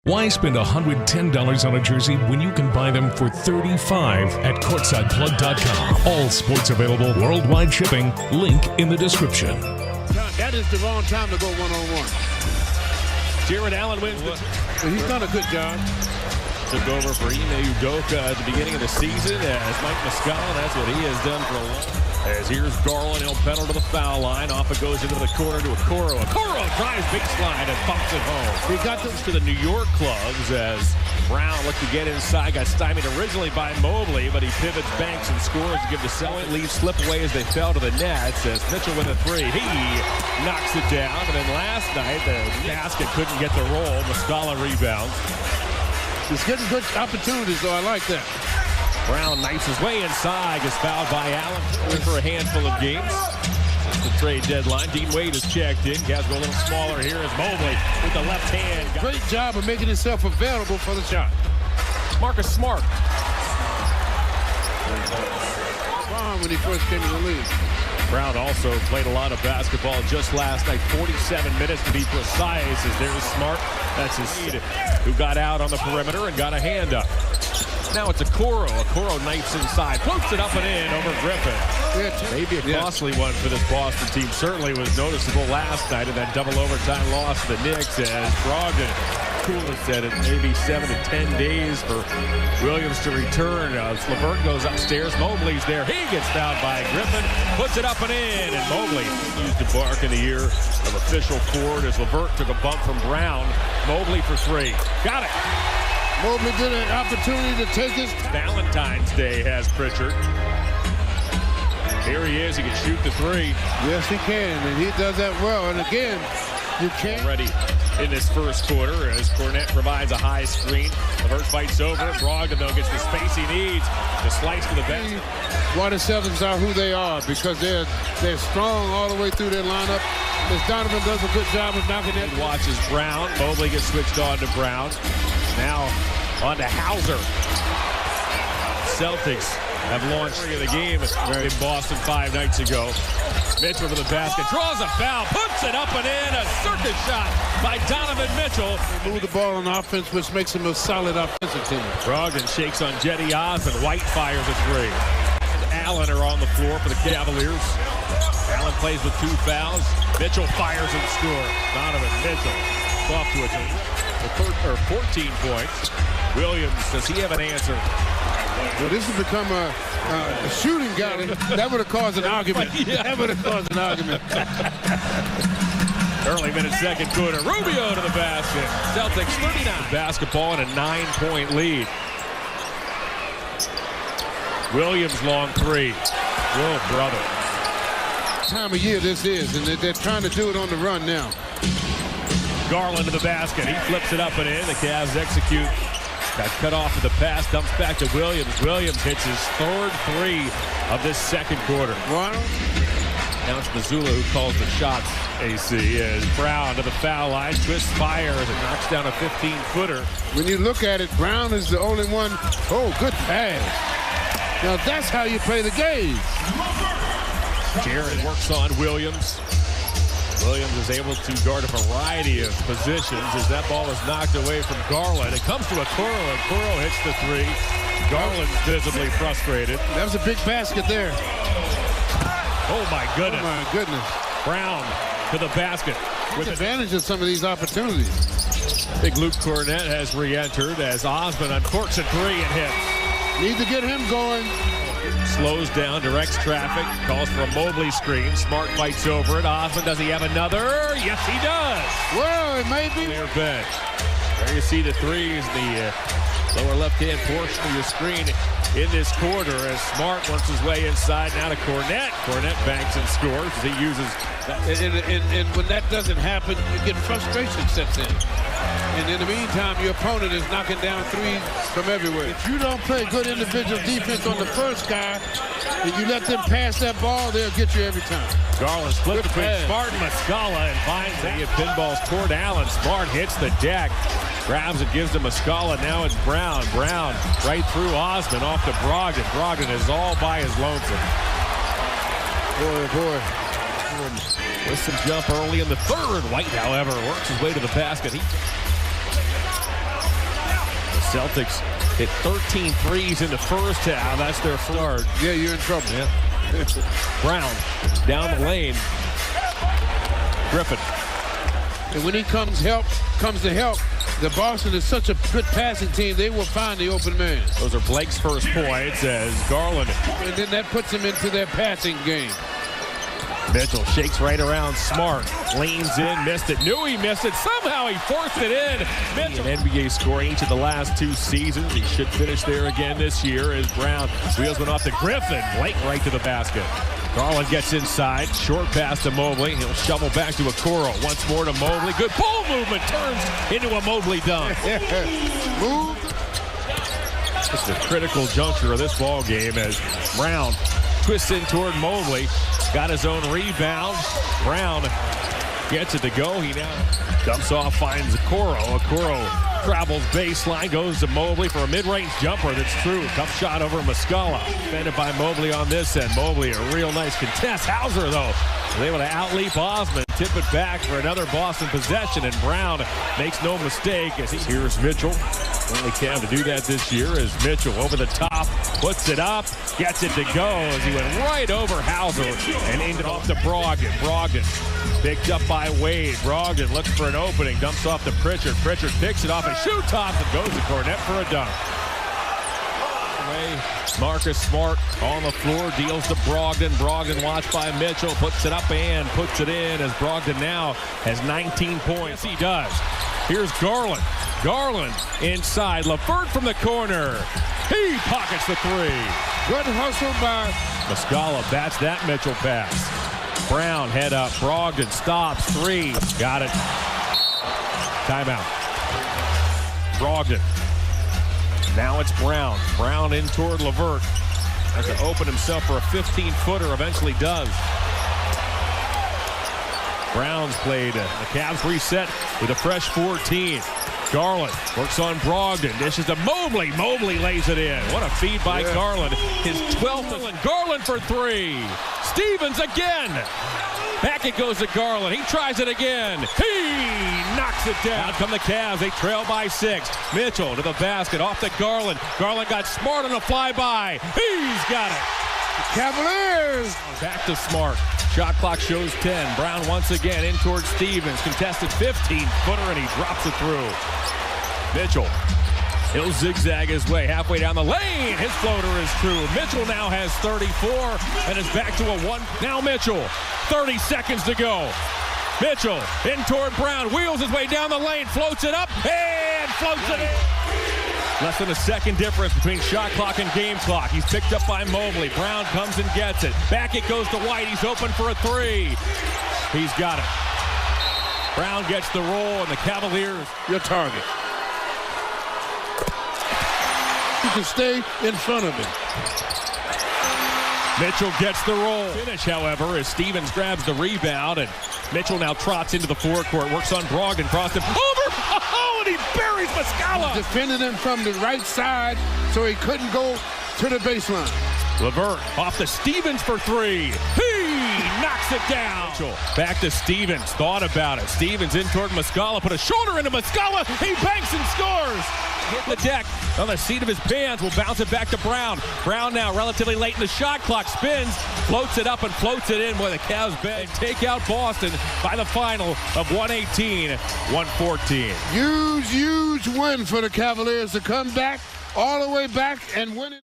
Why spend $110 on a jersey when you can buy them for $35 at courtsideplug.com? All sports available, worldwide shipping. Link in the description. That is the wrong time to go one-on-one. Jared Allen wins. He's done a good job. Took over for Ime Udoka at the beginning of the season as Mike Muscala. That's what he has done for a long time. As here's Garland, he'll pedal to the foul line. Off it goes into the corner to Okoro. Okoro drives baseline and bumps it home. He got this to the New York clubs as Brown looked to get inside. Got stymied originally by Mobley, but he pivots, banks, and scores to give the Celtics lead slip away as they fell to the nets. As Mitchell with a three, he knocks it down. And then last night, the basket couldn't get the roll. Muscala rebounds. He's getting good opportunities, though. I like that. Brown knifes his way inside, gets fouled by Allen for a handful of games. Since the trade deadline, Dean Wade is checked in. Cavs go a little smaller here as Mobley with the left hand. Great job of making himself available for the shot. Marcus Smart. When he first came in the league. Brown also played a lot of basketball just last night. 47 minutes to be precise as there's Smart. That's his seed, who got out on the perimeter and got a hand up. Now it's Okoro. Okoro knifes inside, floats it up and in over Griffin. Maybe a costly one for this Boston team. Certainly was noticeable last night in that double overtime loss to the Knicks as Brogdon said it maybe 7 to 10 days for Williams to return. LeVert goes upstairs. Mobley's there. He gets fouled by Griffin. Puts it up and in. And Mobley used to bark in the ear of official Ford as LeVert took a bump from Brown. Mobley for three. Got it. Mobley did an opportunity to take his. Valentine's Day has Pritchard. Here he is. He can shoot the three. Yes, he can. And he does that well. And again, you can't. Already in this first quarter as Cornette provides a high screen. LeVert fights over. Brogdon, though, gets the space he needs to slice to the bench. Why the Celtics are who they are, because they're strong all the way through their lineup. As Donovan does a good job of knocking that. Watches Brown. Mobley gets switched on to Brown. Now on to Hauser. Celtics have launched the game in Boston 5 nights ago. Mitchell to the basket, draws a foul, puts it up and in. A circus shot by Donovan Mitchell. Move the ball on offense, which makes him a solid offensive team. Brogdon shakes on Jetty Osmond. White fires a three. And Allen are on the floor for the Cavaliers. Allen plays with 2 fouls. Mitchell fires and scores. Donovan Mitchell off to a 14 points. Williams, does he have an answer? Well, this has become a shooting guy. That would have caused an argument. That would have caused an argument. Early minute, second quarter. Rubio to the basket. Celtics 39. Basketball in a 9-point lead. Williams long three. Will brother. Time of year this is, and they're trying to do it on the run now. Garland to the basket. He flips it up and in. The Cavs execute. Got cut off of the pass. Dumps back to Williams. Williams hits his third three of this second quarter. Wow. Now it's Mazzulla who calls the shots, AC, as Brown to the foul line. Twists, fires, and knocks down a 15-footer. When you look at it, Brown is the only one. Oh, good pass. Now that's how you play the game. Jared works on Williams. Williams is able to guard a variety of positions as that ball is knocked away from Garland. It comes to Okoro, and Okoro hits the three. Garland's visibly frustrated. That was a big basket there. Oh, my goodness. Oh, my goodness. Brown to the basket. With advantage of some of these opportunities. Big Luke Cornette has re-entered as Osmond uncorks a three and hits. Need to get him going. Slows down, directs traffic, calls for a Mobley screen. Smart fights over it. Osmond, does he have another? Yes, he does. Well, it may be. Clear bench. There you see the threes, the lower left-hand portion of your screen in this quarter as Smart works his way inside. Now to Cornette. Cornette banks and scores as he uses that. And when that doesn't happen, you get frustration sets in. And in the meantime, your opponent is knocking down threes from everywhere. If you don't play good individual defense on the first guy, and you let them pass that ball, they'll get you every time. Garland split between Smart and Muscala and finds it. Pinballs toward Allen. Smart hits the deck. Grabs it, gives to Muscala. Now it's Brown. Brown right through Osmond off to Brogdon. Brogdon is all by his lonesome. Boy. With some jump early in the third. White, however, works his way to the basket. Celtics hit 13 threes in the first half. That's their start. Yeah, you're in trouble. Yeah. Brown down the lane. Griffin. And when he comes to help, the Boston is such a good passing team, they will find the open man. Those are Blake's first points as Garland. And then that puts them into their passing game. Mitchell shakes right around Smart. Leans in, missed it. Knew he missed it. Somehow he forced it in. Mitchell. An NBA score each of the last 2 seasons. He should finish there again this year as Brown. Wheels went off to Griffin. Blake right to the basket. Garland gets inside. Short pass to Mobley. He'll shovel back to Okoro. Once more to Mobley. Good ball movement. Turns into a Mobley dunk. Move. This is a critical juncture of this ball game as Brown twists in toward Mobley. Got his own rebound. Brown gets it to go. He now dumps off, finds Okoro. Okoro travels baseline, goes to Mobley for a mid-range jumper. That's true. Tough shot over Muscala. Defended by Mobley on this end. Mobley, a real nice contest. Hauser, though, was able to outleap Osman. Tip it back for another Boston possession, and Brown makes no mistake. As here's Mitchell. Only Cam to do that this year as Mitchell over the top, puts it up, gets it to go as he went right over Hauser and aimed it off to Brogdon. Brogdon picked up by Wade. Brogdon looks for an opening, dumps off to Pritchard. Pritchard picks it off and shoot tops and goes to Cornette for a dunk. Marcus Smart on the floor, deals to Brogdon. Brogdon watched by Mitchell, puts it up and puts it in as Brogdon now has 19 points. He does. Here's Garland. Garland inside. LeVert from the corner. He pockets the three. Good hustle by Muscala bats that Mitchell pass. Brown head up. Brogdon stops. Three. Got it. Timeout. Brogdon. Now it's Brown. Brown in toward LeVert. Has to open himself for a 15-footer. Eventually does. Brown's played. The Cavs reset with a fresh 14. Garland works on Brogdon. Dishes to Mobley. Mobley lays it in. What a feed by Garland. His 12th. Garland for three. Stevens again. Back it goes to Garland. He tries it again. He knocks it down. Out come the Cavs. They trail by 6. Mitchell to the basket. Off to Garland. Garland got Smart on a flyby. He's got it. Cavaliers. Back to Smart. Shot clock shows 10. Brown once again in towards Stevens. Contested 15-footer, and he drops it through. Mitchell. He'll zigzag his way halfway down the lane. His floater is true. Mitchell now has 34 and is back to a 1. Now Mitchell. 30 seconds to go. Mitchell in toward Brown. Wheels his way down the lane. Floats it up and floats it in. Less than a second difference between shot clock and game clock. He's picked up by Mobley. Brown comes and gets it. Back it goes to White. He's open for a three. He's got it. Brown gets the roll, and the Cavaliers. Your target. You can stay in front of him. Mitchell gets the roll. Finish, however, as Stevens grabs the rebound, and Mitchell now trots into the forecourt. Works on Brogdon. Crossed him. Over! Oh, and he buries Muscala. Defended him from the right side, so he couldn't go to the baseline. LeVert off to Stevens for three. He knocks it down. Mitchell back to Stevens. Thought about it. Stevens in toward Muscala. Put a shoulder into Muscala. He banks and scores. Hit the deck on the seat of his pants. Will bounce it back to Brown. Brown now relatively late in the shot clock. Spins, floats it up and floats it in where the Cavs take out Boston by the final of 118-114. Huge win for the Cavaliers to come back all the way back and win it.